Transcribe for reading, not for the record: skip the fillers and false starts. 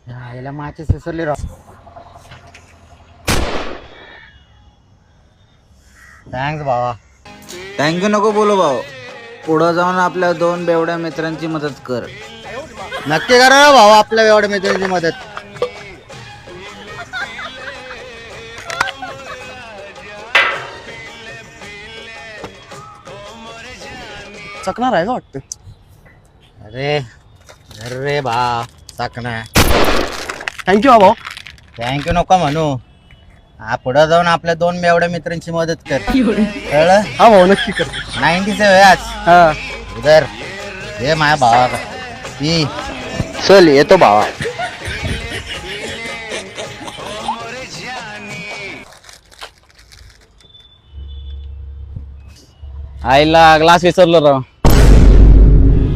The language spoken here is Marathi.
याला माचीस विसरली राव. थँक्स भावा. थँक्यू नको बोलू भाऊ. पुढं जाऊन आपल्या 2 बेवड्या मित्रांची मदत कर. नक्की करा ना भावा आपल्या एवढ्या मित्रांची मदत. चकणार आहे का वाटतं. अरे अरे भा साकना. थँक्यू हा भाऊ. थँक्यू नको म्हणू. हा पुढे जाऊन आपल्या 2 बेवड्या मित्रांची मदत कर. कळलं. हा भाऊ नक्की करतो. 90 से आज हा उधर हे माझ्या भावा ही चल येतो भावा. आईला ग्लास विसरलो राव.